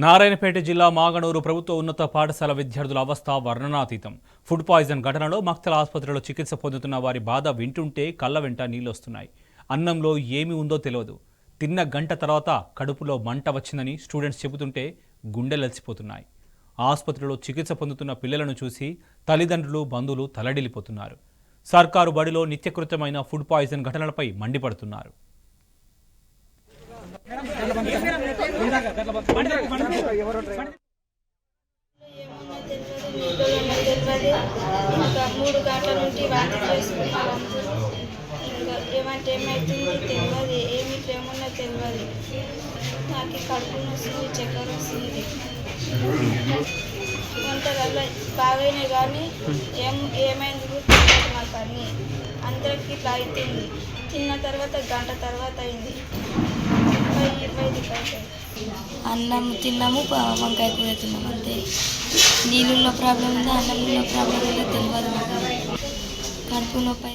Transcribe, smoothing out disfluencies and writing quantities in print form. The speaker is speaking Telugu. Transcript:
నారాయణపేట జిల్లా మాగనూరు ప్రభుత్వ ఉన్నత పాఠశాల విద్యార్థుల అవస్థ వర్ణనాతీతం. ఫుడ్ పాయిజన్ ఘటనలో మక్తల ఆసుపత్రిలో చికిత్స పొందుతున్న వారి బాధ వింటుంటే కళ్ళ వెంట నీళ్లొస్తున్నాయి. అన్నంలో ఏమి ఉందో తెలియదు. తిన్న గంట తర్వాత కడుపులో మంట వచ్చిందని స్టూడెంట్స్ చెబుతుంటే గుండెలెల్సిపోతున్నాయి. ఆసుపత్రిలో చికిత్స పొందుతున్న పిల్లలను చూసి తల్లిదండ్రులు, బంధువులు తలడిల్లిపోతున్నారు. సర్కారు బడిలో నిత్యకృతమైన ఫుడ్ పాయిజన్ ఘటనలపై మండిపడుతున్నారు. ఇంకా 3 గంటల నుండి వాంతి చేసుకున్నారు అందరూ. ఇంకా ఏమంటే ఏమవుతుంది తెలియదు, ఏమున్నా తెలియదు. నాకు కడుపు వస్తుంది, చక్కెర వస్తుంది. వంటలలో బాగానే కానీ ఏమైంది తెలియదు మాకు. అన్నీ అందరికి ఇట్లా అవుతుంది. తిన్న తర్వాత గంట తర్వాత అయింది. 20 అన్నం తిన్నాము, వంకాయ కూర తిన్నాము అంతే. నీళ్ళల్లో ప్రాబ్లం ఉందా, అన్నంలో ప్రాబ్లం ఉందో తెలియదు. కడుపు నొప్పి.